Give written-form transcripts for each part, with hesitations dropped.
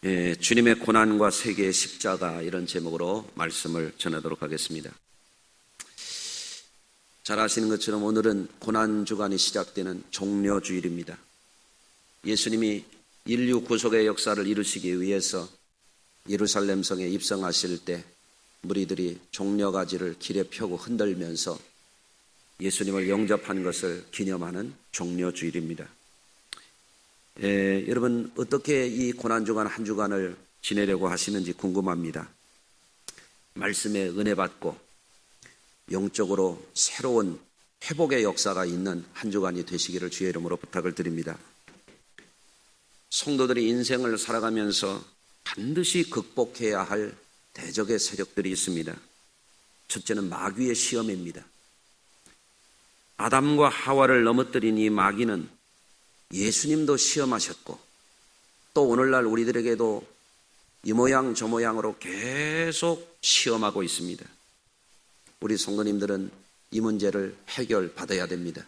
주님의 고난과 세계의 십자가, 이런 제목으로 말씀을 전하도록 하겠습니다. 잘 아시는 것처럼 오늘은 고난주간이 시작되는 종려주일입니다. 예수님이 인류 구속의 역사를 이루시기 위해서 예루살렘 성에 입성하실 때 무리들이 종려가지를 길에 펴고 흔들면서 예수님을 영접한 것을 기념하는 종려주일입니다. 여러분, 어떻게 이 고난주간 한 주간을 지내려고 하시는지 궁금합니다. 말씀에 은혜 받고 영적으로 새로운 회복의 역사가 있는 한 주간이 되시기를 주의 이름으로 부탁을 드립니다. 성도들이 인생을 살아가면서 반드시 극복해야 할 대적의 세력들이 있습니다. 첫째는 마귀의 시험입니다. 아담과 하와를 넘어뜨린 이 마귀는 예수님도 시험하셨고, 또 오늘날 우리들에게도 이 모양 저 모양으로 계속 시험하고 있습니다. 우리 성도님들은 이 문제를 해결받아야 됩니다.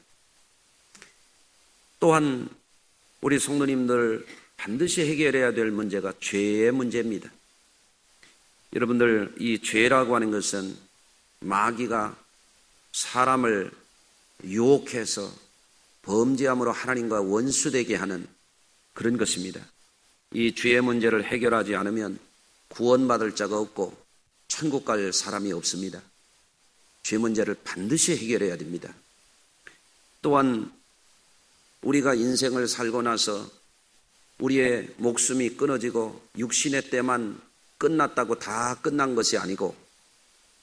또한 우리 성도님들 반드시 해결해야 될 문제가 죄의 문제입니다. 여러분들, 이 죄라고 하는 것은 마귀가 사람을 유혹해서 범죄함으로 하나님과 원수되게 하는 그런 것입니다. 이 죄의 문제를 해결하지 않으면 구원받을 자가 없고 천국 갈 사람이 없습니다. 죄 문제를 반드시 해결해야 됩니다. 또한 우리가 인생을 살고 나서 우리의 목숨이 끊어지고 육신의 때만 끝났다고 다 끝난 것이 아니고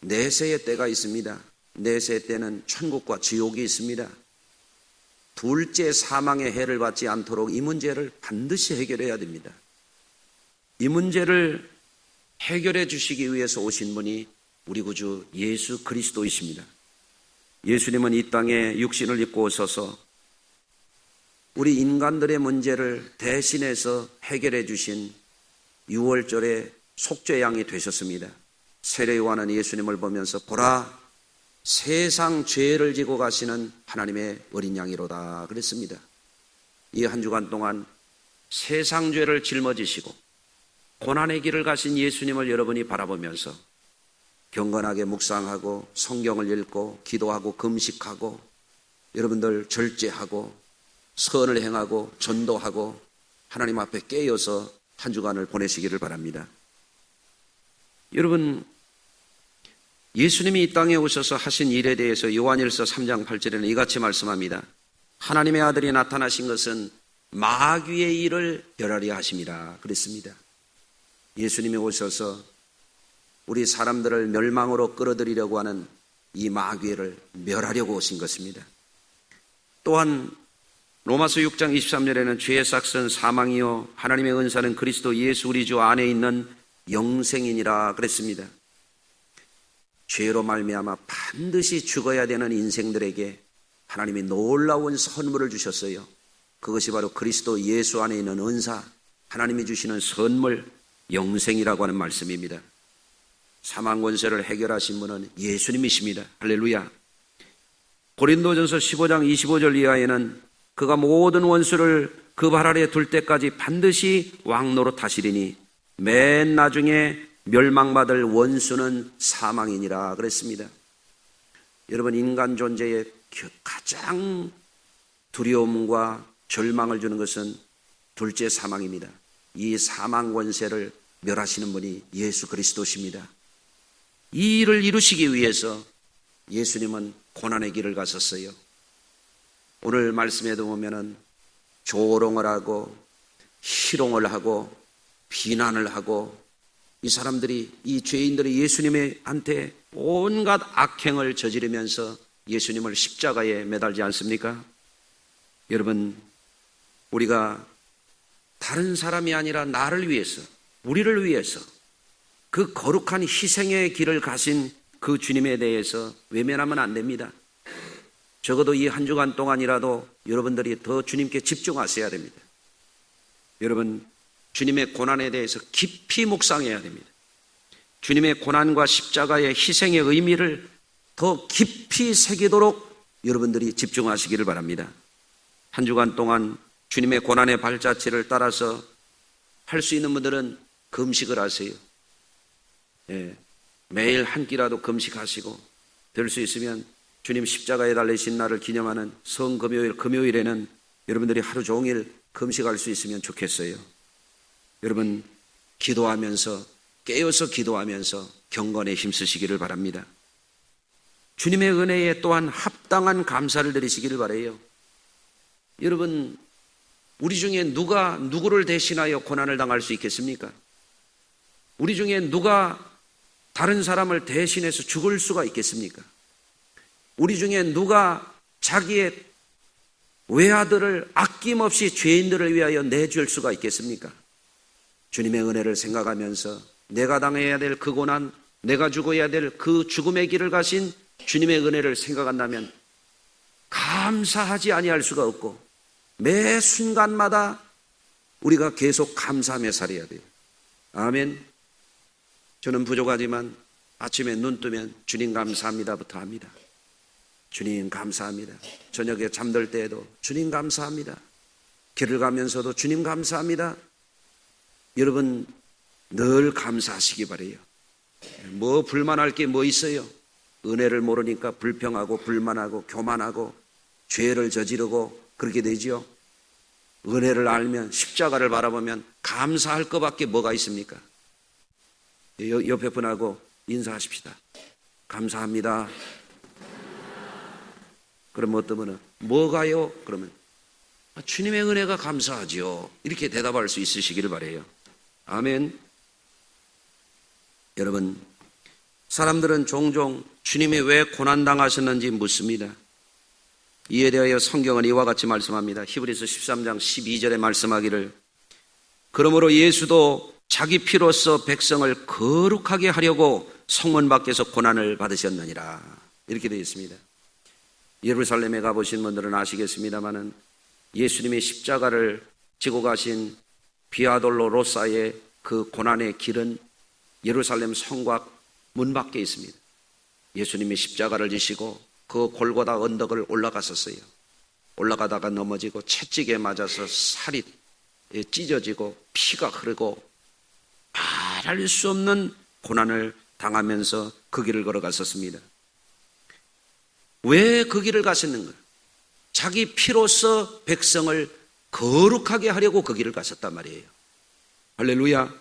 내세의 때가 있습니다. 내세의 때는 천국과 지옥이 있습니다. 둘째 사망의 해를 받지 않도록 이 문제를 반드시 해결해야 됩니다. 이 문제를 해결해 주시기 위해서 오신 분이 우리 구주 예수 그리스도이십니다. 예수님은 이 땅에 육신을 입고 오셔서 우리 인간들의 문제를 대신해서 해결해 주신 6월절의 속죄양이 되셨습니다. 세례요한은 예수님을 보면서 보라, 세상 죄를 지고 가시는 하나님의 어린 양이로다 그랬습니다. 이 한 주간 동안 세상 죄를 짊어지시고 고난의 길을 가신 예수님을 여러분이 바라보면서 경건하게 묵상하고 성경을 읽고 기도하고 금식하고 여러분들 절제하고 선을 행하고 전도하고 하나님 앞에 깨어서 한 주간을 보내시기를 바랍니다. 여러분, 예수님이 이 땅에 오셔서 하신 일에 대해서 요한일서 3장 8절에는 이같이 말씀합니다. 하나님의 아들이 나타나신 것은 마귀의 일을 멸하려 하심이라 그랬습니다. 예수님이 오셔서 우리 사람들을 멸망으로 끌어들이려고 하는 이 마귀를 멸하려고 오신 것입니다. 또한 로마서 6장 23절에는 죄의 삭은 사망이요 하나님의 은사는 그리스도 예수 우리 주 안에 있는 영생이니라 그랬습니다. 죄로 말미암아 반드시 죽어야 되는 인생들에게 하나님이 놀라운 선물을 주셨어요. 그것이 바로 그리스도 예수 안에 있는 은사, 하나님이 주시는 선물, 영생이라고 하는 말씀입니다. 사망 권세를 해결하신 분은 예수님이십니다. 할렐루야. 고린도전서 15장 25절 이하에는 그가 모든 원수를 그 발 아래 둘 때까지 반드시 왕노릇 하시리니 맨 나중에 멸망받을 원수는 사망이니라 그랬습니다. 여러분, 인간 존재의 가장 두려움과 절망을 주는 것은 둘째 사망입니다. 이 사망 권세를 멸하시는 분이 예수 그리스도십니다. 이 일을 이루시기 위해서 예수님은 고난의 길을 가셨어요. 오늘 말씀에도 보면은 조롱을 하고 희롱을 하고 비난을 하고 이 사람들이, 이 죄인들이 예수님한테 온갖 악행을 저지르면서 예수님을 십자가에 매달지 않습니까? 여러분, 우리가 다른 사람이 아니라 나를 위해서, 우리를 위해서 그 거룩한 희생의 길을 가신 그 주님에 대해서 외면하면 안 됩니다. 적어도 이 한 주간 동안이라도 여러분들이 더 주님께 집중하셔야 됩니다. 여러분, 주님의 고난에 대해서 깊이 묵상해야 됩니다. 주님의 고난과 십자가의 희생의 의미를 더 깊이 새기도록 여러분들이 집중하시기를 바랍니다. 한 주간 동안 주님의 고난의 발자취를 따라서 할 수 있는 분들은 금식을 하세요. 예, 매일 한 끼라도 금식하시고 될 수 있으면 주님 십자가에 달리신 날을 기념하는 성금요일, 금요일에는 여러분들이 하루 종일 금식할 수 있으면 좋겠어요. 여러분 기도하면서 깨어서 기도하면서 경건에 힘쓰시기를 바랍니다. 주님의 은혜에 또한 합당한 감사를 드리시기를 바라요. 여러분 우리 중에 누가 누구를 대신하여 고난을 당할 수 있겠습니까? 우리 중에 누가 다른 사람을 대신해서 죽을 수가 있겠습니까? 우리 중에 누가 자기의 외아들을 아낌없이 죄인들을 위하여 내줄 수가 있겠습니까? 주님의 은혜를 생각하면서 내가 당해야 될 그 고난, 내가 죽어야 될 그 죽음의 길을 가신 주님의 은혜를 생각한다면 감사하지 아니할 수가 없고 매 순간마다 우리가 계속 감사하며 살아야 돼요. 아멘. 저는 부족하지만 아침에 눈 뜨면 주님 감사합니다부터 합니다. 주님 감사합니다. 저녁에 잠들 때에도 주님 감사합니다. 길을 가면서도 주님 감사합니다. 여러분 늘 감사하시기 바라요. 뭐 불만할 게 뭐 있어요? 은혜를 모르니까 불평하고 불만하고 교만하고 죄를 저지르고 그렇게 되지요. 은혜를 알면 십자가를 바라보면 감사할 것밖에 뭐가 있습니까? 옆에 분하고 인사하십시다. 감사합니다. 그럼 어떤 분은 뭐가요? 그러면 주님의 은혜가 감사하지요. 이렇게 대답할 수 있으시기를 바라요. 아멘. 여러분 사람들은 종종 주님이 왜 고난당하셨는지 묻습니다. 이에 대하여 성경은 이와 같이 말씀합니다. 히브리서 13장 12절에 말씀하기를 그러므로 예수도 자기 피로써 백성을 거룩하게 하려고 성문 밖에서 고난을 받으셨느니라. 이렇게 되어 있습니다. 예루살렘에 가보신 분들은 아시겠습니다마는 예수님이 십자가를 지고 가신 비아돌로 로사의 그 고난의 길은 예루살렘 성곽 문 밖에 있습니다. 예수님이 십자가를 지시고 그 골고다 언덕을 올라갔었어요. 올라가다가 넘어지고 채찍에 맞아서 살이 찢어지고 피가 흐르고 말할 수 없는 고난을 당하면서 그 길을 걸어갔었습니다. 왜 그 길을 가셨는가? 자기 피로써 백성을 거룩하게 하려고 그 길을 가셨단 말이에요. 할렐루야.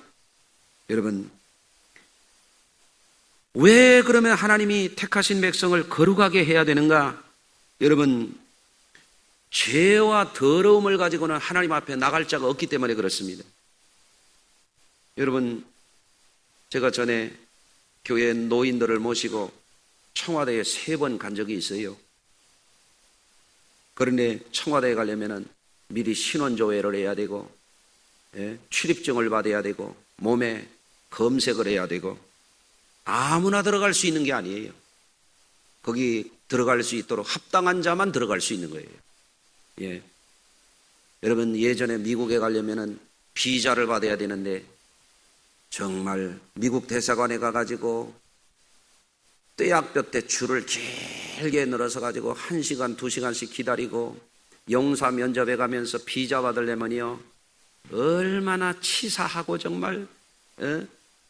여러분 왜 그러면 하나님이 택하신 백성을 거룩하게 해야 되는가? 여러분 죄와 더러움을 가지고는 하나님 앞에 나갈 자가 없기 때문에 그렇습니다. 여러분 제가 전에 교회 노인들을 모시고 청와대에 3번 간 적이 있어요. 그런데 청와대에 가려면 미리 신원조회를 해야 되고 출입증을 받아야 되고 몸에 검색을 해야 되고 아무나 들어갈 수 있는 게 아니에요. 거기 들어갈 수 있도록 합당한 자만 들어갈 수 있는 거예요. 예. 여러분 예전에 미국에 가려면 비자를 받아야 되는데 정말 미국 대사관에 가가지고 떼약볕 때 줄을 길게 늘어서 가지고 1시간 2시간씩 기다리고 영사 면접에 가면서 비자 받으려면요 얼마나 치사하고 정말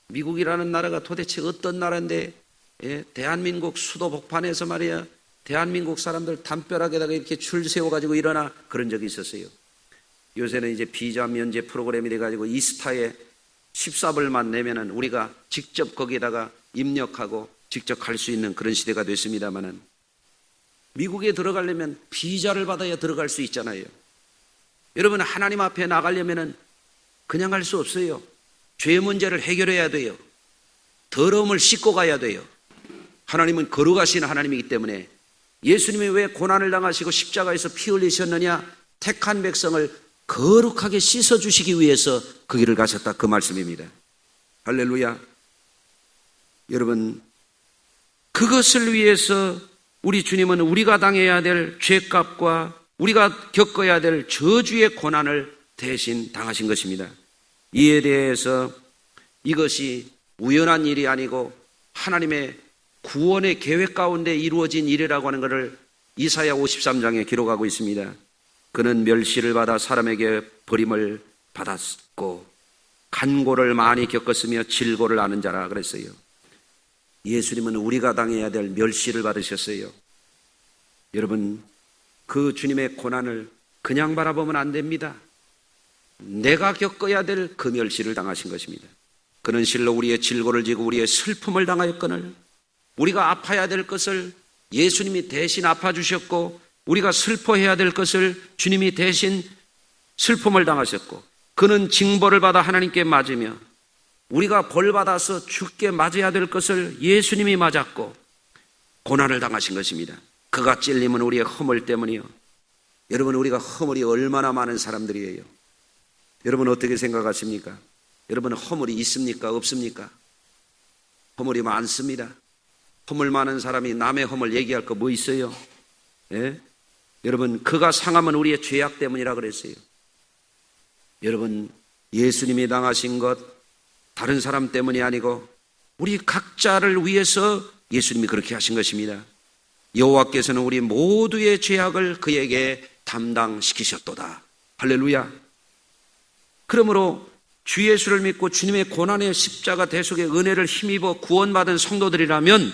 미국이라는 나라가 도대체 어떤 나라인데 대한민국 수도 복판에서 말이야 대한민국 사람들 담벼락에다가 이렇게 줄 세워가지고 일어나 그런 적이 있었어요. 요새는 이제 비자 면제 프로그램이 돼가지고 이스타에 14불만 내면은 우리가 직접 거기에다가 입력하고 직접 갈 수 있는 그런 시대가 됐습니다만은 미국에 들어가려면 비자를 받아야 들어갈 수 있잖아요. 여러분 하나님 앞에 나가려면은 그냥 갈 수 없어요. 죄 문제를 해결해야 돼요. 더러움을 씻고 가야 돼요. 하나님은 거룩하신 하나님이기 때문에 예수님이 왜 고난을 당하시고 십자가에서 피 흘리셨느냐? 택한 백성을 거룩하게 씻어주시기 위해서 그 길을 가셨다 그 말씀입니다. 할렐루야. 여러분 그것을 위해서 우리 주님은 우리가 당해야 될 죄값과 우리가 겪어야 될 저주의 고난을 대신 당하신 것입니다. 이에 대해서 이것이 우연한 일이 아니고 하나님의 구원의 계획 가운데 이루어진 일이라고 하는 것을 이사야 53장에 기록하고 있습니다. 그는 멸시를 받아 사람에게 버림을 받았고 간고를 많이 겪었으며 질고를 아는 자라 그랬어요. 예수님은 우리가 당해야 될 멸시를 받으셨어요. 여러분, 그 주님의 고난을 그냥 바라보면 안 됩니다. 내가 겪어야 될 그 멸시를 당하신 것입니다. 그는 실로 우리의 질고를 지고 우리의 슬픔을 당하였거늘 우리가 아파야 될 것을 예수님이 대신 아파주셨고 우리가 슬퍼해야 될 것을 주님이 대신 슬픔을 당하셨고 그는 징벌을 받아 하나님께 맞으며 우리가 벌 받아서 죽게 맞아야 될 것을 예수님이 맞았고 고난을 당하신 것입니다. 그가 찔림은 우리의 허물 때문이요. 여러분, 우리가 허물이 얼마나 많은 사람들이에요. 여러분 어떻게 생각하십니까? 여러분 허물이 있습니까? 없습니까? 허물이 많습니다. 허물 많은 사람이 남의 허물 얘기할 거 뭐 있어요? 예? 여러분, 그가 상함은 우리의 죄악 때문이라 그랬어요. 여러분, 예수님이 당하신 것 다른 사람 때문이 아니고 우리 각자를 위해서 예수님이 그렇게 하신 것입니다. 여호와께서는 우리 모두의 죄악을 그에게 담당시키셨도다. 할렐루야. 그러므로 주 예수를 믿고 주님의 고난의 십자가 대속의 은혜를 힘입어 구원받은 성도들이라면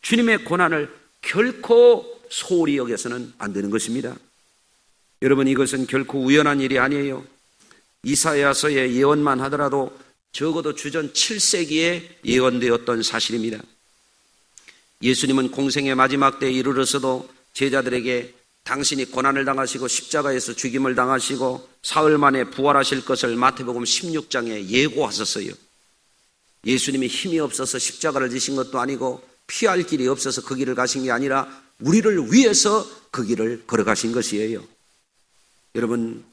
주님의 고난을 결코 소홀히 여겨서는 안 되는 것입니다. 여러분, 이것은 결코 우연한 일이 아니에요. 이사야서의 예언만 하더라도 적어도 주전 7세기에 예언되었던 사실입니다. 예수님은 공생의 마지막 때에 이르러서도 제자들에게 당신이 고난을 당하시고 십자가에서 죽임을 당하시고 사흘 만에 부활하실 것을 마태복음 16장에 예고하셨어요. 예수님이 힘이 없어서 십자가를 지신 것도 아니고 피할 길이 없어서 그 길을 가신 게 아니라 우리를 위해서 그 길을 걸어가신 것이에요. 여러분,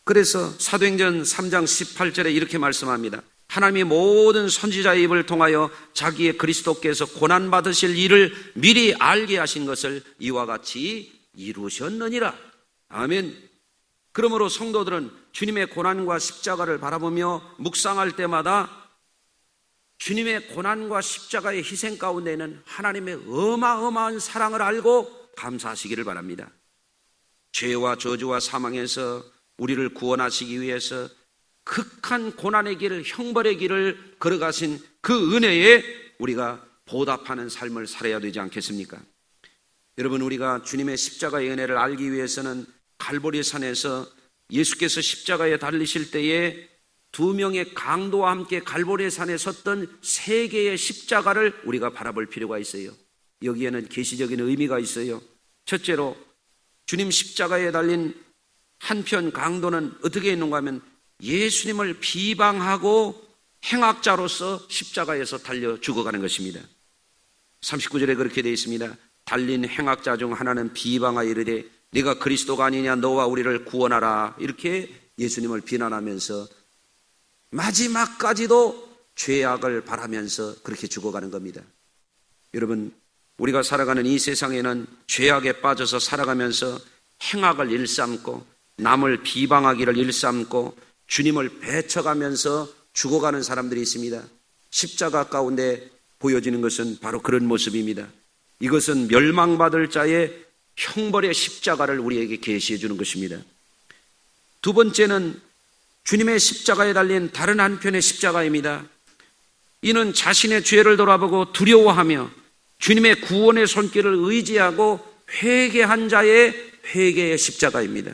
그래서 사도행전 3장 18절에 이렇게 말씀합니다. 하나님이 모든 선지자의 입을 통하여 자기의 그리스도께서 고난받으실 일을 미리 알게 하신 것을 이와 같이 이루셨느니라. 아멘. 그러므로 성도들은 주님의 고난과 십자가를 바라보며 묵상할 때마다 주님의 고난과 십자가의 희생 가운데는 하나님의 어마어마한 사랑을 알고 감사하시기를 바랍니다. 죄와 저주와 사망에서 우리를 구원하시기 위해서 극한 고난의 길을, 형벌의 길을 걸어가신 그 은혜에 우리가 보답하는 삶을 살아야 되지 않겠습니까? 여러분, 우리가 주님의 십자가의 은혜를 알기 위해서는 갈보리 산에서 예수께서 십자가에 달리실 때에 두 명의 강도와 함께 갈보리 산에 섰던 세 개의 십자가를 우리가 바라볼 필요가 있어요. 여기에는 계시적인 의미가 있어요. 첫째로 주님 십자가에 달린 한편 강도는 어떻게 있는가 하면 예수님을 비방하고 행악자로서 십자가에서 달려 죽어가는 것입니다. 39절에 그렇게 되어 있습니다. 달린 행악자 중 하나는 비방하여 이르되 네가 그리스도가 아니냐, 너와 우리를 구원하라. 이렇게 예수님을 비난하면서 마지막까지도 죄악을 바라면서 그렇게 죽어가는 겁니다. 여러분, 우리가 살아가는 이 세상에는 죄악에 빠져서 살아가면서 행악을 일삼고 남을 비방하기를 일삼고 주님을 배척하면서 죽어가는 사람들이 있습니다. 십자가 가운데 보여지는 것은 바로 그런 모습입니다. 이것은 멸망받을 자의 형벌의 십자가를 우리에게 계시해 주는 것입니다. 두 번째는 주님의 십자가에 달린 다른 한편의 십자가입니다. 이는 자신의 죄를 돌아보고 두려워하며 주님의 구원의 손길을 의지하고 회개한 자의 회개의 십자가입니다.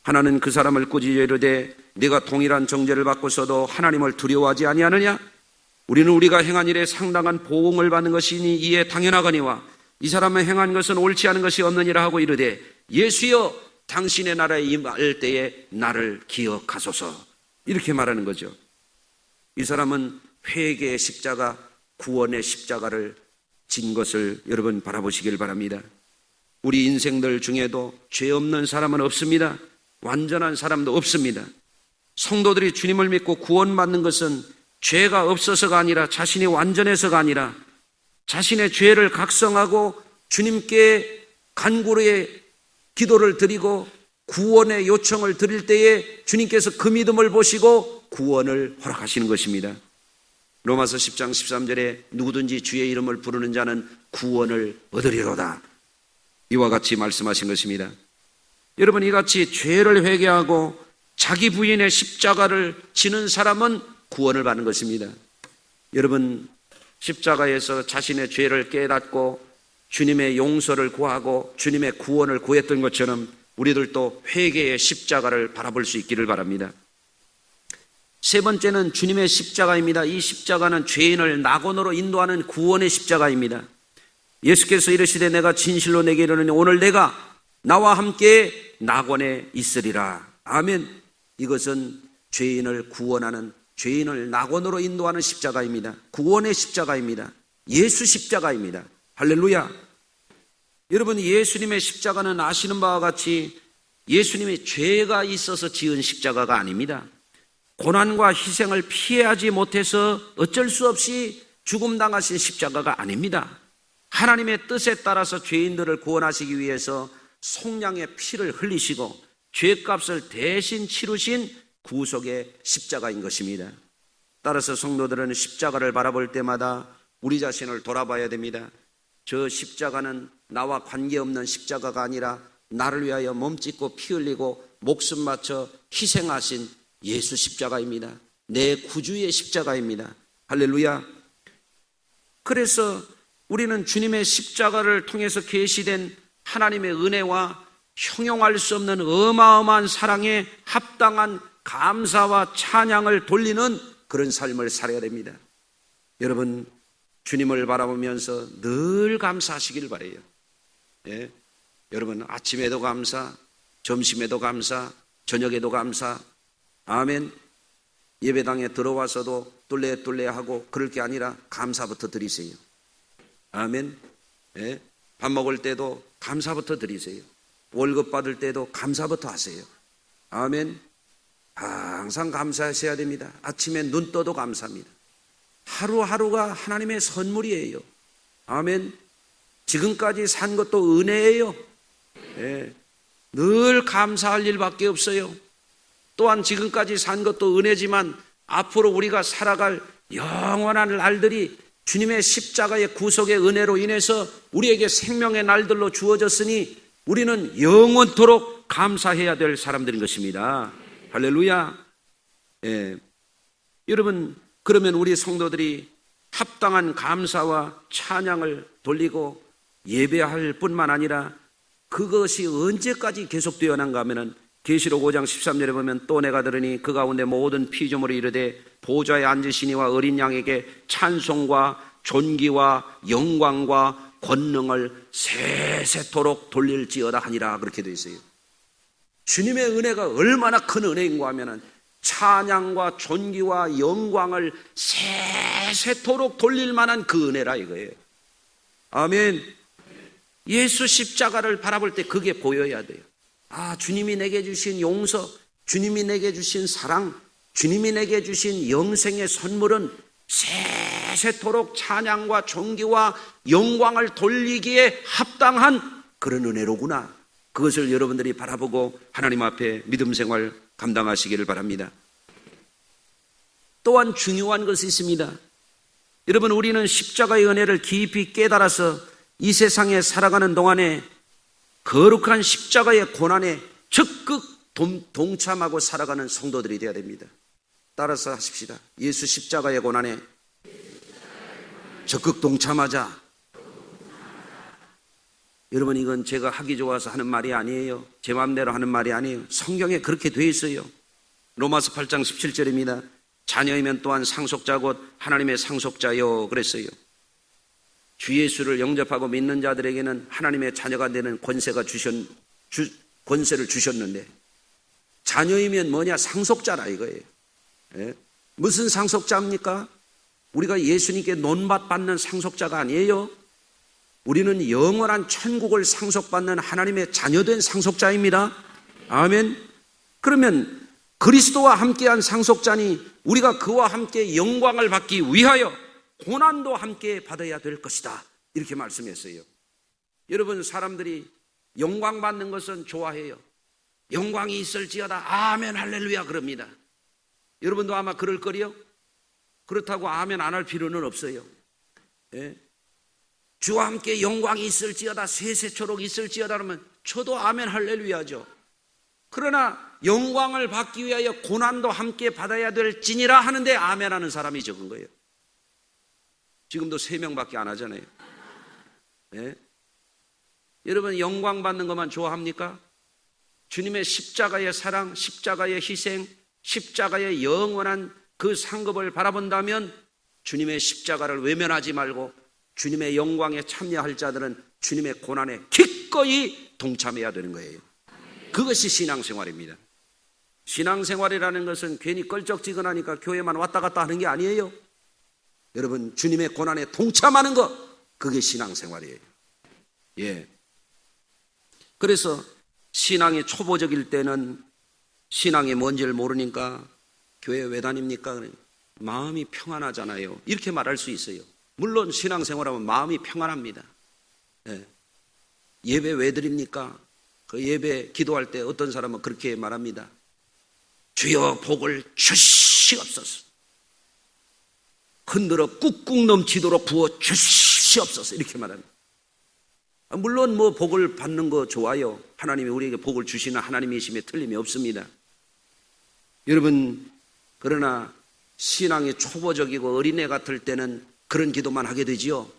하나는 그 사람을 꾸짖어 이르되 네가 동일한 정죄를 받고서도 하나님을 두려워하지 아니하느냐? 우리는 우리가 행한 일에 상당한 보응을 받는 것이니 이에 당연하거니와 이 사람의 행한 것은 옳지 않은 것이 없느니라 하고 이르되 예수여 당신의 나라에 임할 때에 나를 기억하소서. 이렇게 말하는 거죠. 이 사람은 회개의 십자가, 구원의 십자가를 진 것을 여러분 바라보시길 바랍니다. 우리 인생들 중에도 죄 없는 사람은 없습니다. 완전한 사람도 없습니다. 성도들이 주님을 믿고 구원받는 것은 죄가 없어서가 아니라 자신이 완전해서가 아니라 자신의 죄를 각성하고 주님께 간구로의 기도를 드리고 구원의 요청을 드릴 때에 주님께서 그 믿음을 보시고 구원을 허락하시는 것입니다. 로마서 10장 13절에 누구든지 주의 이름을 부르는 자는 구원을 얻으리로다. 이와 같이 말씀하신 것입니다. 여러분, 이같이 죄를 회개하고 자기 부인의 십자가를 지는 사람은 구원을 받는 것입니다. 여러분, 십자가에서 자신의 죄를 깨닫고 주님의 용서를 구하고 주님의 구원을 구했던 것처럼 우리들도 회개의 십자가를 바라볼 수 있기를 바랍니다. 세 번째는 주님의 십자가입니다. 이 십자가는 죄인을 낙원으로 인도하는 구원의 십자가입니다. 예수께서 이르시되 내가 진실로 내게 이르노니 오늘 내가 나와 함께 낙원에 있으리라. 아멘. 이것은 죄인을 구원하는, 죄인을 낙원으로 인도하는 십자가입니다. 구원의 십자가입니다. 예수 십자가입니다. 할렐루야. 여러분, 예수님의 십자가는 아시는 바와 같이 예수님이 죄가 있어서 지은 십자가가 아닙니다. 고난과 희생을 피하지 못해서 어쩔 수 없이 죽음 당하신 십자가가 아닙니다. 하나님의 뜻에 따라서 죄인들을 구원하시기 위해서 속량의 피를 흘리시고 죄값을 대신 치르신 구속의 십자가인 것입니다. 따라서 성도들은 십자가를 바라볼 때마다 우리 자신을 돌아봐야 됩니다. 저 십자가는 나와 관계없는 십자가가 아니라 나를 위하여 몸짓고 피 흘리고 목숨 바쳐 희생하신 예수 십자가입니다. 내 구주의 십자가입니다. 할렐루야. 그래서 우리는 주님의 십자가를 통해서 계시된 하나님의 은혜와 형용할 수 없는 어마어마한 사랑에 합당한 감사와 찬양을 돌리는 그런 삶을 살아야 됩니다. 여러분, 주님을 바라보면서 늘 감사하시길 바라요. 예? 여러분, 아침에도 감사, 점심에도 감사, 저녁에도 감사. 아멘. 예배당에 들어와서도 뚫레뚫레하고 그럴 게 아니라 감사부터 드리세요. 아멘. 예? 밥 먹을 때도 감사부터 드리세요. 월급 받을 때도 감사부터 하세요. 아멘. 항상 감사하셔야 됩니다. 아침에 눈 떠도 감사합니다. 하루하루가 하나님의 선물이에요. 아멘. 지금까지 산 것도 은혜예요. 예. 늘 감사할 일밖에 없어요. 또한 지금까지 산 것도 은혜지만 앞으로 우리가 살아갈 영원한 날들이 주님의 십자가의 구속의 은혜로 인해서 우리에게 생명의 날들로 주어졌으니 우리는 영원토록 감사해야 될 사람들인 것입니다. 할렐루야. 예. 여러분, 그러면 우리 성도들이 합당한 감사와 찬양을 돌리고 예배할 뿐만 아니라 그것이 언제까지 계속되어 나는가 하면은 계시록 5장 13절에 보면 또 내가 들으니 그 가운데 모든 피조물이 이르되 보좌에 앉으시니와 어린 양에게 찬송과 존귀와 영광과 권능을 세세토록 돌릴지어다 하니라. 그렇게 되어 있어요. 주님의 은혜가 얼마나 큰 은혜인가 하면은 찬양과 존귀와 영광을 세세토록 돌릴 만한 그 은혜라 이거예요. 아멘. 예수 십자가를 바라볼 때 그게 보여야 돼요. 아, 주님이 내게 주신 용서, 주님이 내게 주신 사랑, 주님이 내게 주신 영생의 선물은 세세토록 찬양과 존귀와 영광을 돌리기에 합당한 그런 은혜로구나. 그것을 여러분들이 바라보고 하나님 앞에 믿음 생활 감당하시기를 바랍니다. 또한 중요한 것이 있습니다. 여러분, 우리는 십자가의 은혜를 깊이 깨달아서 이 세상에 살아가는 동안에 거룩한 십자가의 고난에 적극 동참하고 살아가는 성도들이 되어야 됩니다. 따라서 하십시다. 예수 십자가의 고난에 적극 동참하자. 여러분, 이건 제가 하기 좋아서 하는 말이 아니에요. 제 마음대로 하는 말이 아니에요. 성경에 그렇게 되어 있어요. 로마서 8장 17절입니다. 자녀이면 또한 상속자 곧 하나님의 상속자요 그랬어요. 주 예수를 영접하고 믿는 자들에게는 하나님의 자녀가 되는 권세를 주셨는데 자녀이면 뭐냐? 상속자라 이거예요. 예? 무슨 상속자입니까? 우리가 예수님께 논밭받는 상속자가 아니에요. 우리는 영원한 천국을 상속받는 하나님의 자녀된 상속자입니다. 아멘. 그러면 그리스도와 함께한 상속자니 우리가 그와 함께 영광을 받기 위하여 고난도 함께 받아야 될 것이다. 이렇게 말씀했어요. 여러분, 사람들이 영광 받는 것은 좋아해요. 영광이 있을지어다. 아멘 할렐루야 그럽니다. 여러분도 아마 그럴 거리요? 그렇다고 아멘 안 할 필요는 없어요. 예? 주와 함께 영광이 있을지어다 세세초록 있을지어다 그러면 저도 아멘 할렐루야죠. 그러나 영광을 받기 위하여 고난도 함께 받아야 될지니라 하는데 아멘 하는 사람이 적은 거예요. 지금도 3명밖에 안 하잖아요. 네? 여러분 영광 받는 것만 좋아합니까? 주님의 십자가의 사랑, 십자가의 희생, 십자가의 영원한 그 상급을 바라본다면 주님의 십자가를 외면하지 말고 주님의 영광에 참여할 자들은 주님의 고난에 기꺼이 동참해야 되는 거예요. 그것이 신앙생활입니다. 신앙생활이라는 것은 괜히 껄쩍지근하니까 교회만 왔다 갔다 하는 게 아니에요. 여러분 주님의 고난에 동참하는 것, 그게 신앙생활이에요. 예. 그래서 신앙이 초보적일 때는 신앙이 뭔지를 모르니까 교회 왜 다닙니까? 마음이 평안하잖아요. 이렇게 말할 수 있어요. 물론 신앙생활하면 마음이 평안합니다. 예. 예배 왜 드립니까? 그 예배 기도할 때 어떤 사람은 그렇게 말합니다. 주여 복을 주시옵소서. 흔들어 꾹꾹 넘치도록 부어 주시옵소서. 이렇게 말합니다. 물론 뭐 복을 받는 거 좋아요. 하나님이 우리에게 복을 주시는 하나님이심에 틀림이 없습니다. 여러분 그러나 신앙이 초보적이고 어린애 같을 때는 그런 기도만 하게 되지요.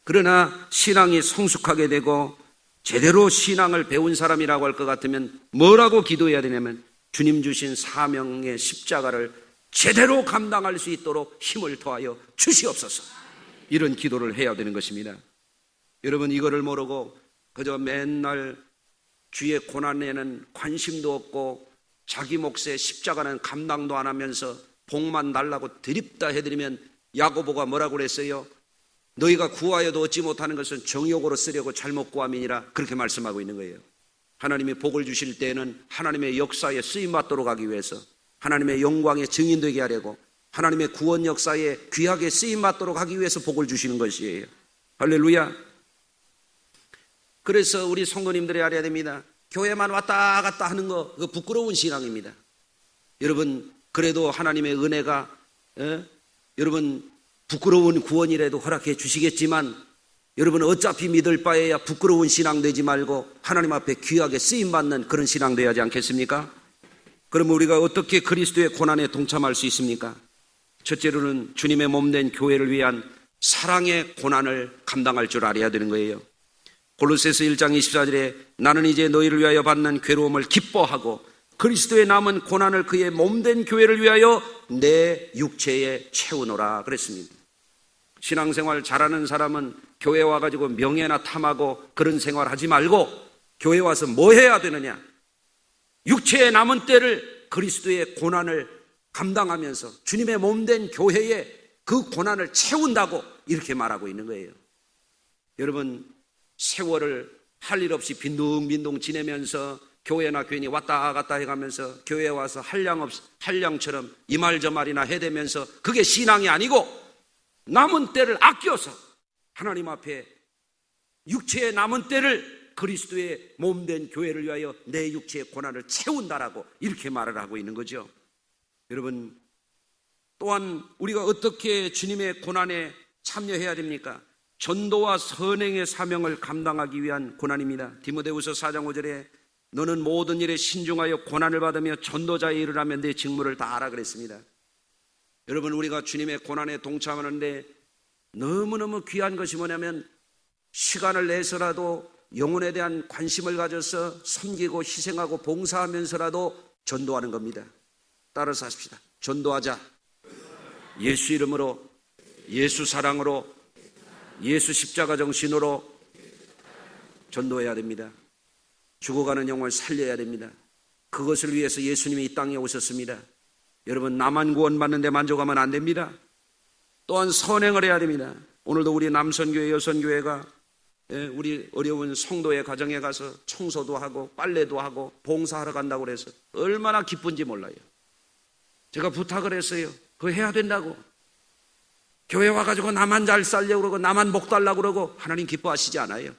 그러나 신앙이 성숙하게 되고 제대로 신앙을 배운 사람이라고 할 것 같으면 뭐라고 기도해야 되냐면 주님 주신 사명의 십자가를 제대로 감당할 수 있도록 힘을 더하여 주시옵소서. 이런 기도를 해야 되는 것입니다. 여러분 이거를 모르고 그저 맨날 주의 고난에는 관심도 없고 자기 몫의 십자가는 감당도 안 하면서 복만 달라고 드립다 해드리면 야고보가 뭐라고 그랬어요? 너희가 구하여도 얻지 못하는 것은 정욕으로 쓰려고 잘못 구함이니라, 그렇게 말씀하고 있는 거예요. 하나님이 복을 주실 때는 하나님의 역사에 쓰임받도록 하기 위해서, 하나님의 영광의 증인되게 하려고, 하나님의 구원 역사에 귀하게 쓰임받도록 하기 위해서 복을 주시는 것이에요. 할렐루야. 그래서 우리 성도님들이 알아야 됩니다. 교회만 왔다 갔다 하는 거, 그거 부끄러운 신앙입니다. 여러분 그래도 하나님의 은혜가 여러분 부끄러운 구원이라도 허락해 주시겠지만 여러분 어차피 믿을 바에야 부끄러운 신앙 되지 말고 하나님 앞에 귀하게 쓰임받는 그런 신앙 되어야 하지 않겠습니까? 그럼 우리가 어떻게 그리스도의 고난에 동참할 수 있습니까? 첫째로는 주님의 몸된 교회를 위한 사랑의 고난을 감당할 줄 알아야 되는 거예요. 골로새서 1장 24절에 나는 이제 너희를 위하여 받는 괴로움을 기뻐하고 그리스도의 남은 고난을 그의 몸된 교회를 위하여 내 육체에 채우노라 그랬습니다. 신앙생활 잘하는 사람은 교회 와가지고 명예나 탐하고 그런 생활 하지 말고 교회 와서 뭐 해야 되느냐? 육체의 남은 때를 그리스도의 고난을 감당하면서 주님의 몸된 교회에 그 고난을 채운다고 이렇게 말하고 있는 거예요. 여러분 세월을 할 일 없이 빈둥빈둥 지내면서 교회나 괜히 왔다 갔다 해가면서 교회에 와서 한량처럼 이 말 저 말이나 해대면서 그게 신앙이 아니고 남은 때를 아껴서 하나님 앞에 육체의 남은 때를 그리스도의 몸된 교회를 위하여 내 육체의 고난을 채운다라고 이렇게 말을 하고 있는 거죠. 여러분 또한 우리가 어떻게 주님의 고난에 참여해야 됩니까? 전도와 선행의 사명을 감당하기 위한 고난입니다. 디모데후서 4장 5절에 너는 모든 일에 신중하여 고난을 받으며 전도자의 일을 하면 내 직무를 다 알아 그랬습니다. 여러분 우리가 주님의 고난에 동참하는데 너무너무 귀한 것이 뭐냐면 시간을 내서라도 영혼에 대한 관심을 가져서 섬기고 희생하고 봉사하면서라도 전도하는 겁니다. 따라서 하십시다. 전도하자. 예수 이름으로, 예수 사랑으로, 예수 십자가 정신으로 전도해야 됩니다. 죽어가는 영혼을 살려야 됩니다. 그것을 위해서 예수님이 이 땅에 오셨습니다. 여러분 나만 구원받는데 만족하면 안 됩니다. 또한 선행을 해야 됩니다. 오늘도 우리 남선교회 여선교회가 우리 어려운 성도의 가정에 가서 청소도 하고 빨래도 하고 봉사하러 간다고 그래서 얼마나 기쁜지 몰라요. 제가 부탁을 했어요. 그거 해야 된다고. 교회 와가지고 나만 잘 살려고 그러고 나만 복 달라고 그러고 하나님 기뻐하시지 않아요.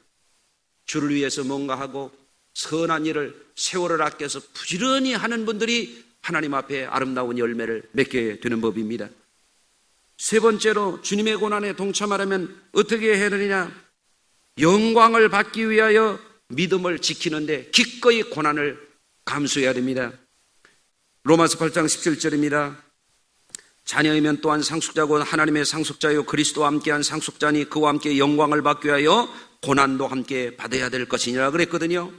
주를 위해서 뭔가 하고 선한 일을 세월을 아껴서 부지런히 하는 분들이 하나님 앞에 아름다운 열매를 맺게 되는 법입니다. 세 번째로 주님의 고난에 동참하려면 어떻게 해야 되느냐? 영광을 받기 위하여 믿음을 지키는데 기꺼이 고난을 감수해야 됩니다. 로마서 8장 17절입니다. 자녀이면 또한 상속자고 하나님의 상속자요 그리스도와 함께한 상속자니 그와 함께 영광을 받기 위하여 고난도 함께 받아야 될 것이니라 그랬거든요.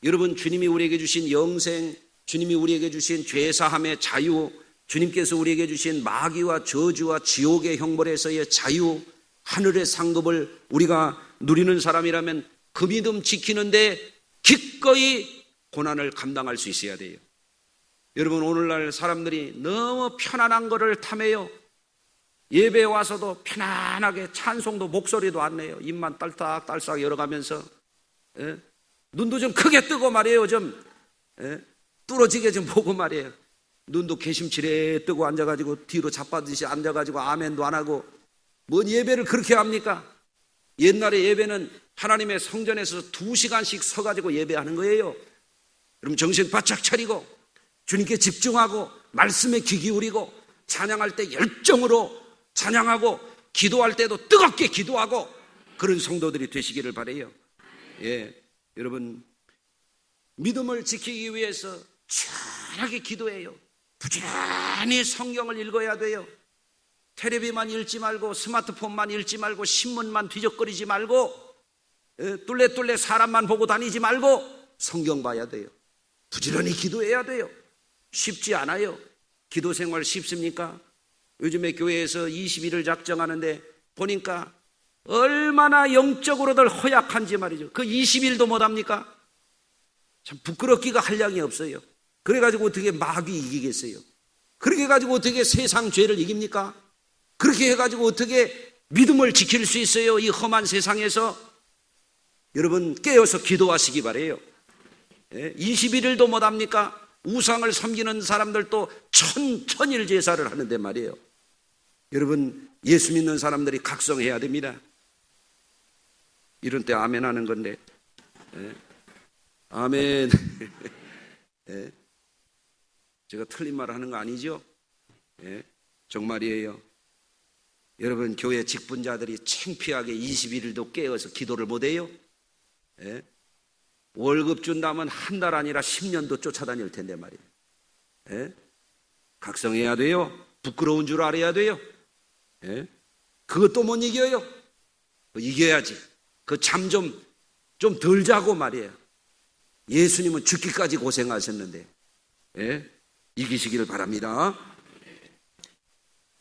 여러분, 주님이 우리에게 주신 영생, 주님이 우리에게 주신 죄사함의 자유, 주님께서 우리에게 주신 마귀와 저주와 지옥의 형벌에서의 자유, 하늘의 상급을 우리가 누리는 사람이라면 그 믿음 지키는데 기꺼이 고난을 감당할 수 있어야 돼요. 여러분, 오늘날 사람들이 너무 편안한 거를 탐해요. 예배에 와서도 편안하게 찬송도 목소리도 안 내요. 입만 딸싹딸싹 열어가면서 눈도 좀 크게 뜨고 말이에요. 좀 뚫어지게 좀 보고 말이에요. 눈도 개심치레 뜨고 앉아가지고 뒤로 자빠지듯이 앉아가지고 아멘도 안 하고 뭔 예배를 그렇게 합니까? 옛날에 예배는 하나님의 성전에서 2시간씩 서가지고 예배하는 거예요. 여러분, 정신 바짝 차리고 주님께 집중하고 말씀에 귀 기울이고 찬양할 때 열정으로 찬양하고 기도할 때도 뜨겁게 기도하고 그런 성도들이 되시기를 바라요. 여러분, 믿음을 지키기 위해서 치열하게 기도해요. 부지런히 성경을 읽어야 돼요. 텔레비만 읽지 말고 스마트폰만 읽지 말고 신문만 뒤적거리지 말고 뚫레뚫레 사람만 보고 다니지 말고 성경 봐야 돼요. 부지런히 기도해야 돼요. 쉽지 않아요. 기도 생활 쉽습니까? 요즘에 교회에서 20일을 작정하는데 보니까 얼마나 영적으로들 허약한지 말이죠. 그 20일도 못합니까? 참 부끄럽기가 한량이 없어요. 그래가지고 어떻게 마귀 이기겠어요? 그렇게 해가지고 어떻게 세상 죄를 이깁니까? 그렇게 해가지고 어떻게 믿음을 지킬 수 있어요? 이 험한 세상에서. 여러분, 깨어서 기도하시기 바라요. 21일도 못합니까? 우상을 섬기는 사람들도 천일 제사를 하는데 말이에요. 여러분, 예수 믿는 사람들이 각성해야 됩니다. 이런 때 아멘 하는 건데. 아멘. 제가 틀린 말 하는 거 아니죠? 정말이에요. 여러분, 교회 직분자들이 창피하게 21일도 깨어서 기도를 못해요? 월급 준다면 한 달 아니라 10년도 쫓아다닐 텐데 말이에요. 각성해야 돼요. 부끄러운 줄 알아야 돼요. 그것도 못 이겨요. 이겨야지. 그 잠 좀 덜 자고 말이에요. 예수님은 죽기까지 고생하셨는데 이기시기를 바랍니다.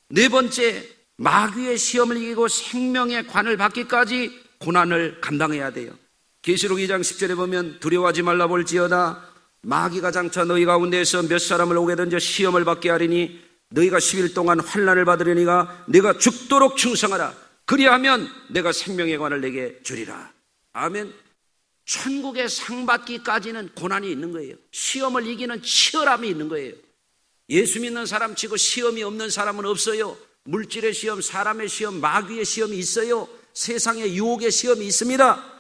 네 번째, 마귀의 시험을 이기고 생명의 관을 받기까지 고난을 감당해야 돼요. 계시록 2장 10절에 보면 두려워하지 말라 볼지어다 마귀가 장차 너희 가운데에서 몇 사람을 오게 던져 시험을 받게 하리니 너희가 10일 동안 환난을 받으려니가 네가 죽도록 충성하라. 그리하면 내가 생명의 관을 내게 주리라. 아멘. 천국의 상 받기까지는 고난이 있는 거예요. 시험을 이기는 치열함이 있는 거예요. 예수 믿는 사람 치고 시험이 없는 사람은 없어요. 물질의 시험, 사람의 시험, 마귀의 시험이 있어요. 세상의 유혹의 시험이 있습니다.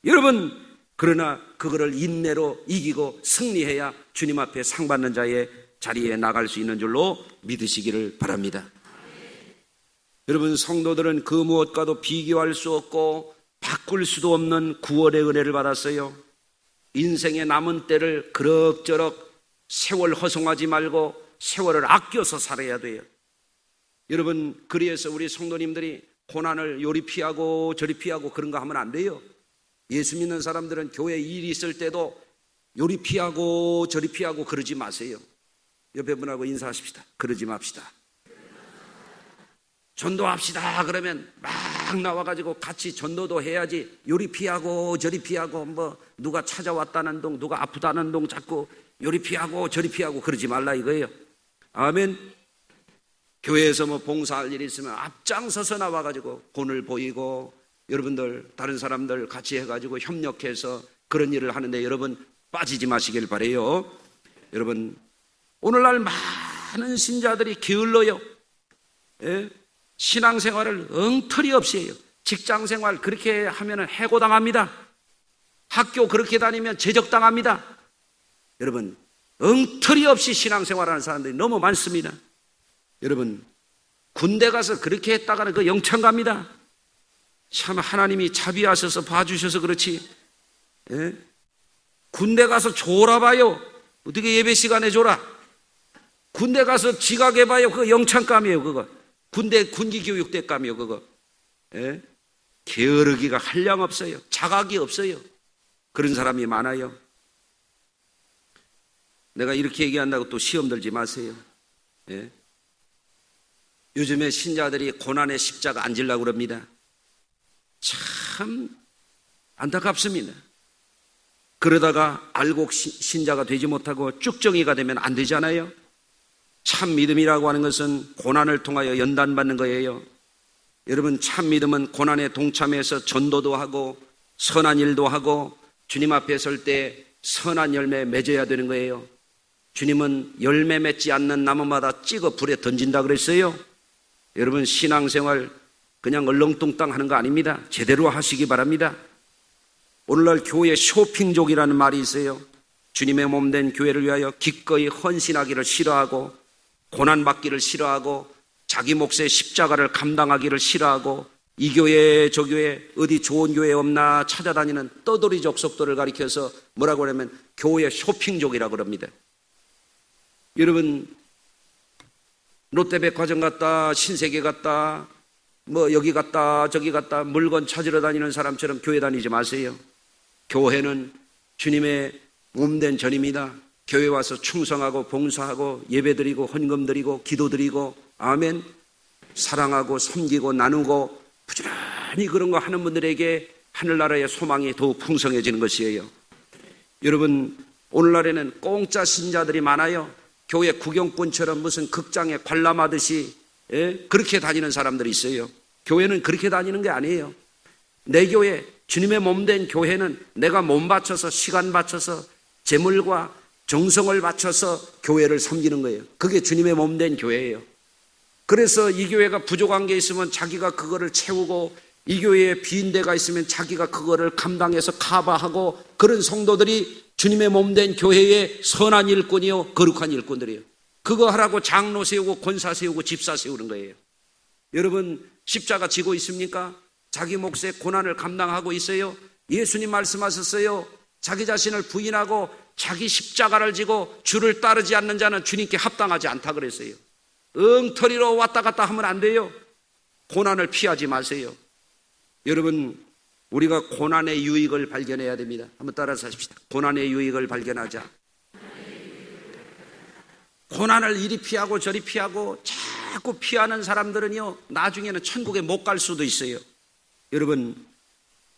여러분, 그러나 그거를 인내로 이기고 승리해야 주님 앞에 상 받는 자의 자리에 나갈 수 있는 줄로 믿으시기를 바랍니다. 여러분, 성도들은 그 무엇과도 비교할 수 없고 바꿀 수도 없는 구원의 은혜를 받았어요. 인생의 남은 때를 그럭저럭 세월 허송하지 말고 세월을 아껴서 살아야 돼요. 여러분, 그래서 우리 성도님들이 고난을 요리 피하고 저리 피하고 그런 거 하면 안 돼요. 예수 믿는 사람들은 교회 일이 있을 때도 요리 피하고 저리 피하고 그러지 마세요. 옆에 분하고 인사하십시다. 그러지 맙시다. 전도합시다 그러면 막 나와가지고 같이 전도도 해야지 요리 피하고 저리 피하고 뭐 누가 찾아왔다는 동 누가 아프다는 동 자꾸 요리 피하고 저리 피하고 그러지 말라 이거예요. 아멘. 교회에서 뭐 봉사할 일이 있으면 앞장서서 나와가지고 본을 보이고 여러분들 다른 사람들 같이 해가지고 협력해서 그런 일을 하는데 여러분 빠지지 마시길 바라요. 여러분, 오늘날 많은 신자들이 게을러요. 신앙생활을 엉터리 없이 해요. 직장생활 그렇게 하면 해고당합니다. 학교 그렇게 다니면 제적당합니다. 여러분, 엉터리 없이 신앙생활하는 사람들이 너무 많습니다. 여러분, 군대 가서 그렇게 했다가는 그 영창 갑니다. 참 하나님이 자비하셔서 봐주셔서 그렇지. 군대 가서 졸아봐요. 어떻게 예배 시간에 줘라? 군대 가서 지각해봐요. 그거 영창감이에요, 그거. 군기교육대감이에요, 그거. 예? 게으르기가 한량 없어요. 자각이 없어요. 그런 사람이 많아요. 내가 이렇게 얘기한다고 또 시험 들지 마세요. 예? 요즘에 신자들이 고난의 십자가 안 지려고 그럽니다. 참 안타깝습니다. 그러다가 알곡 신자가 되지 못하고 쭉정이가 되면 안 되잖아요. 참 믿음이라고 하는 것은 고난을 통하여 연단받는 거예요. 여러분, 참 믿음은 고난에 동참해서 전도도 하고 선한 일도 하고 주님 앞에 설 때 선한 열매 맺어야 되는 거예요. 주님은 열매 맺지 않는 나무마다 찍어 불에 던진다 그랬어요. 여러분, 신앙생활 그냥 얼렁뚱땅 하는 거 아닙니다. 제대로 하시기 바랍니다. 오늘날 교회 쇼핑족이라는 말이 있어요. 주님의 몸된 교회를 위하여 기꺼이 헌신하기를 싫어하고 고난받기를 싫어하고 자기 몫의 십자가를 감당하기를 싫어하고 이 교회 저 교회 어디 좋은 교회 없나 찾아다니는 떠돌이족 속도를 가리켜서 뭐라고 하냐면 교회 쇼핑족이라고 합니다. 여러분, 롯데백화점 갔다 신세계 갔다 뭐 여기 갔다 저기 갔다 물건 찾으러 다니는 사람처럼 교회 다니지 마세요. 교회는 주님의 몸된 전입니다. 교회 와서 충성하고 봉사하고 예배드리고 헌금드리고 기도드리고 아멘 사랑하고 섬기고 나누고 부지런히 그런 거 하는 분들에게 하늘나라의 소망이 더욱 풍성해지는 것이에요. 여러분, 오늘날에는 공짜 신자들이 많아요. 교회 구경꾼처럼 무슨 극장에 관람하듯이 그렇게 다니는 사람들이 있어요. 교회는 그렇게 다니는 게 아니에요. 내 교회, 주님의 몸된 교회는 내가 몸 바쳐서 시간 바쳐서 재물과 정성을 바쳐서 교회를 섬기는 거예요. 그게 주님의 몸된 교회예요. 그래서 이 교회가 부족한 게 있으면 자기가 그거를 채우고 이 교회에 빈 데가 있으면 자기가 그거를 감당해서 커버하고 그런 성도들이 주님의 몸된 교회의 선한 일꾼이요 거룩한 일꾼들이에요. 그거 하라고 장로 세우고 권사 세우고 집사 세우는 거예요. 여러분, 십자가 지고 있습니까? 자기 몫의 고난을 감당하고 있어요? 예수님 말씀하셨어요. 자기 자신을 부인하고 자기 십자가를 지고 주를 따르지 않는 자는 주님께 합당하지 않다 그랬어요. 엉터리로 왔다 갔다 하면 안 돼요. 고난을 피하지 마세요. 여러분, 우리가 고난의 유익을 발견해야 됩니다. 한번 따라서 하십시다. 고난의 유익을 발견하자. 고난을 이리 피하고 저리 피하고 자꾸 피하는 사람들은요 나중에는 천국에 못 갈 수도 있어요. 여러분,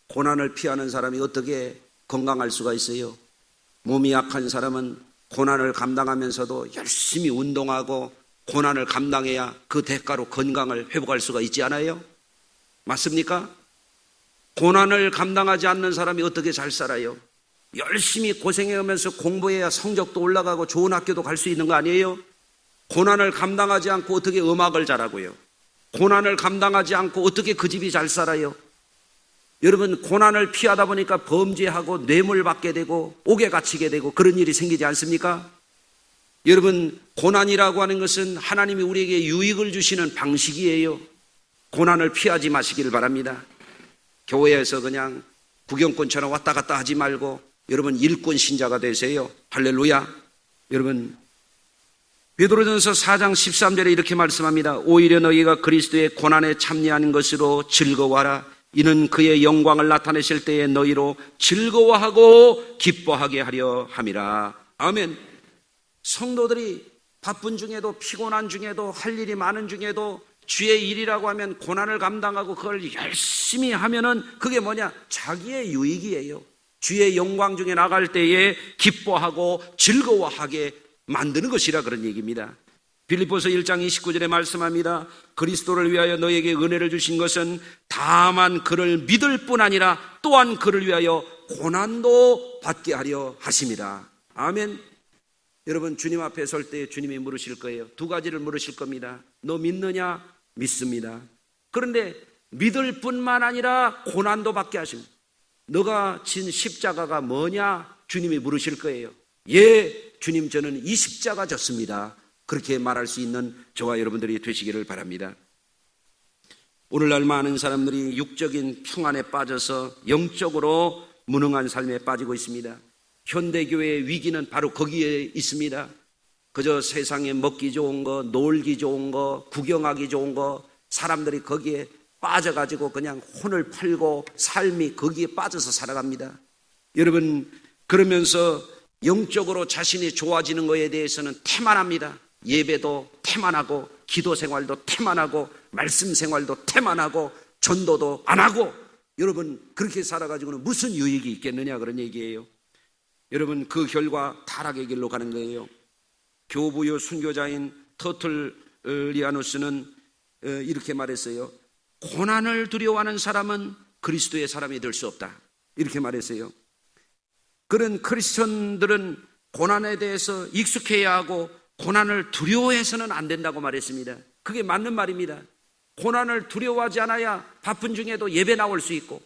고난을 피하는 사람이 어떻게 건강할 수가 있어요? 몸이 약한 사람은 고난을 감당하면서도 열심히 운동하고 고난을 감당해야 그 대가로 건강을 회복할 수가 있지 않아요? 맞습니까? 고난을 감당하지 않는 사람이 어떻게 잘 살아요? 열심히 고생하면서 공부해야 성적도 올라가고 좋은 학교도 갈 수 있는 거 아니에요? 고난을 감당하지 않고 어떻게 음악을 잘하고요? 고난을 감당하지 않고 어떻게 그 집이 잘 살아요? 여러분, 고난을 피하다 보니까 범죄하고 뇌물 받게 되고 옥에 갇히게 되고 그런 일이 생기지 않습니까? 여러분, 고난이라고 하는 것은 하나님이 우리에게 유익을 주시는 방식이에요. 고난을 피하지 마시기를 바랍니다. 교회에서 그냥 구경꾼처럼 왔다 갔다 하지 말고 여러분 일꾼 신자가 되세요. 할렐루야. 여러분, 베드로전서 4장 13절에 이렇게 말씀합니다. 오히려 너희가 그리스도의 고난에 참여하는 것으로 즐거워하라. 이는 그의 영광을 나타내실 때에 너희로 즐거워하고 기뻐하게 하려 함이라. 아멘. 성도들이 바쁜 중에도 피곤한 중에도 할 일이 많은 중에도 주의 일이라고 하면 고난을 감당하고 그걸 열심히 하면은 그게 뭐냐? 자기의 유익이에요. 주의 영광 중에 나갈 때에 기뻐하고 즐거워하게 만드는 것이라 그런 얘기입니다. 빌립보서 1장 29절에 말씀합니다. 그리스도를 위하여 너에게 은혜를 주신 것은 다만 그를 믿을 뿐 아니라 또한 그를 위하여 고난도 받게 하려 하심이라. 아멘. 여러분, 주님 앞에 설 때 주님이 물으실 거예요. 두 가지를 물으실 겁니다. 너 믿느냐? 믿습니다. 그런데 믿을 뿐만 아니라 고난도 받게 하십니다. 너가 진 십자가가 뭐냐? 주님이 물으실 거예요. 예, 주님, 저는 이 십자가 졌습니다. 그렇게 말할 수 있는 저와 여러분들이 되시기를 바랍니다. 오늘날 많은 사람들이 육적인 평안에 빠져서 영적으로 무능한 삶에 빠지고 있습니다. 현대교회의 위기는 바로 거기에 있습니다. 그저 세상에 먹기 좋은 거, 놀기 좋은 거, 구경하기 좋은 거, 사람들이 거기에 빠져가지고 그냥 혼을 팔고 삶이 거기에 빠져서 살아갑니다. 여러분, 그러면서 영적으로 자신이 좋아지는 것에 대해서는 태만합니다. 예배도 태만하고, 기도 생활도 태만하고, 말씀 생활도 태만하고, 전도도 안 하고, 여러분 그렇게 살아가지고는 무슨 유익이 있겠느냐 그런 얘기예요. 여러분 그 결과 타락의 길로 가는 거예요. 교부요 순교자인 터틀리아누스는 이렇게 말했어요. 고난을 두려워하는 사람은 그리스도의 사람이 될 수 없다, 이렇게 말했어요. 그런 크리스천들은 고난에 대해서 익숙해야 하고 고난을 두려워해서는 안 된다고 말했습니다. 그게 맞는 말입니다. 고난을 두려워하지 않아야 바쁜 중에도 예배 나올 수 있고,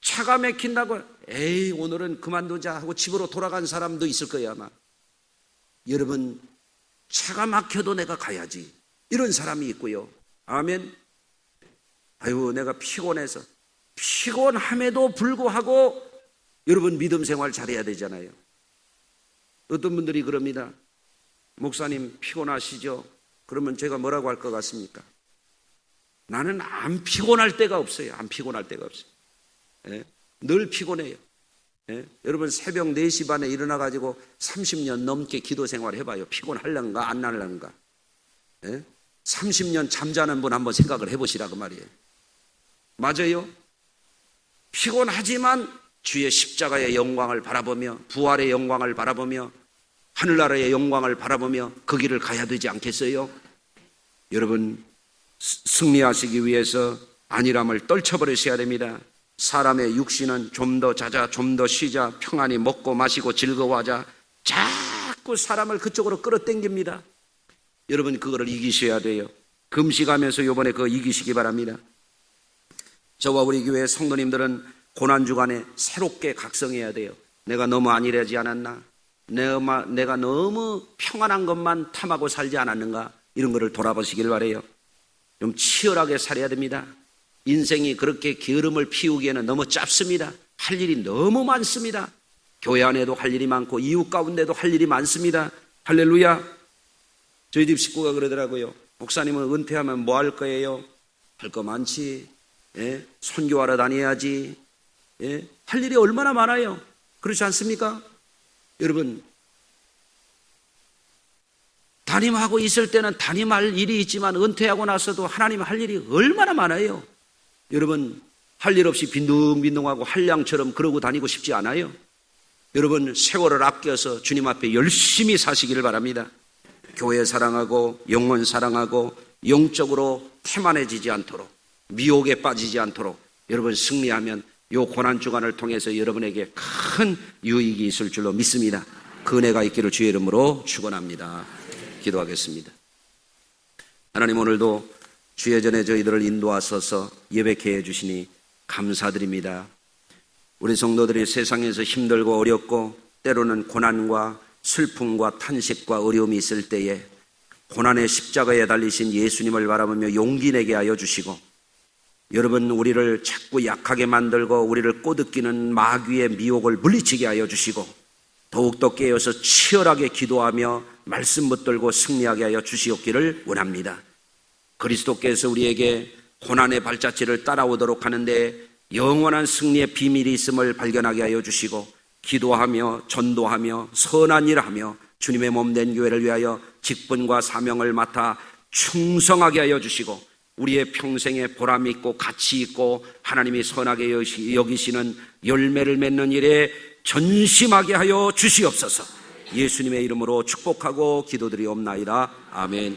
차가 막힌다고 에이 오늘은 그만두자 하고 집으로 돌아간 사람도 있을 거예요 아마. 여러분 차가 막혀도 내가 가야지, 이런 사람이 있고요. 아멘. 아유 내가 피곤해서, 피곤함에도 불구하고 여러분 믿음 생활 잘해야 되잖아요. 어떤 분들이 그럽니다. 목사님 피곤하시죠? 그러면 제가 뭐라고 할 것 같습니까? 나는 안 피곤할 때가 없어요. 안 피곤할 때가 없어요. 예? 늘 피곤해요. 예? 여러분 새벽 4시 반에 일어나가지고 30년 넘게 기도 생활 해봐요. 피곤할런가 안 할런가. 예? 30년 잠자는 분 한번 생각을 해보시라 그 말이에요. 맞아요. 피곤하지만 주의 십자가의 영광을 바라보며, 부활의 영광을 바라보며, 하늘나라의 영광을 바라보며 그 길을 가야 되지 않겠어요? 여러분 승리하시기 위해서 안일함을 떨쳐버리셔야 됩니다. 사람의 육신은 좀 더 자자, 좀 더 쉬자, 평안히 먹고 마시고 즐거워하자, 자꾸 사람을 그쪽으로 끌어당깁니다. 여러분 그거를 이기셔야 돼요. 금식하면서 이번에 그거 이기시기 바랍니다. 저와 우리 교회 성도님들은 고난주간에 새롭게 각성해야 돼요. 내가 너무 안일하지 않았나? 내가 너무 평안한 것만 탐하고 살지 않았는가? 이런 거를 돌아보시길 바래요. 좀 치열하게 살아야 됩니다. 인생이 그렇게 게으름을 피우기에는 너무 짧습니다. 할 일이 너무 많습니다. 교회 안에도 할 일이 많고 이웃 가운데도 할 일이 많습니다. 할렐루야. 저희 집 식구가 그러더라고요. 목사님은 은퇴하면 뭐 할 거예요? 할 거 많지. 예? 선교하러 다녀야지. 예? 할 일이 얼마나 많아요. 그렇지 않습니까? 여러분 담임하고 있을 때는 담임할 일이 있지만 은퇴하고 나서도 하나님 할 일이 얼마나 많아요. 여러분 할 일 없이 빈둥빈둥하고 한량처럼 그러고 다니고 싶지 않아요. 여러분 세월을 아껴서 주님 앞에 열심히 사시기를 바랍니다. 교회 사랑하고 영혼 사랑하고 영적으로 태만해지지 않도록, 미혹에 빠지지 않도록 여러분 승리하면 이 고난주간을 통해서 여러분에게 큰 유익이 있을 줄로 믿습니다. 그 은혜가 있기를 주의 이름으로 축원합니다. 기도하겠습니다. 하나님 오늘도 주의 전에 저희들을 인도하셔서 예배케 해주시니 감사드립니다. 우리 성도들이 세상에서 힘들고 어렵고 때로는 고난과 슬픔과 탄식과 어려움이 있을 때에 고난의 십자가에 달리신 예수님을 바라보며 용기 내게 하여 주시고, 여러분 우리를 자꾸 약하게 만들고 우리를 꼬드기는 마귀의 미혹을 물리치게 하여 주시고 더욱더 깨어서 치열하게 기도하며 말씀 붙들고 승리하게 하여 주시옵기를 원합니다. 그리스도께서 우리에게 고난의 발자취를 따라오도록 하는데 영원한 승리의 비밀이 있음을 발견하게 하여 주시고, 기도하며 전도하며 선한 일하며 주님의 몸된 교회를 위하여 직분과 사명을 맡아 충성하게 하여 주시고, 우리의 평생에 보람 있고 가치 있고 하나님이 선하게 여기시는 열매를 맺는 일에 전심하게 하여 주시옵소서. 예수님의 이름으로 축복하고 기도드리옵나이다. 아멘.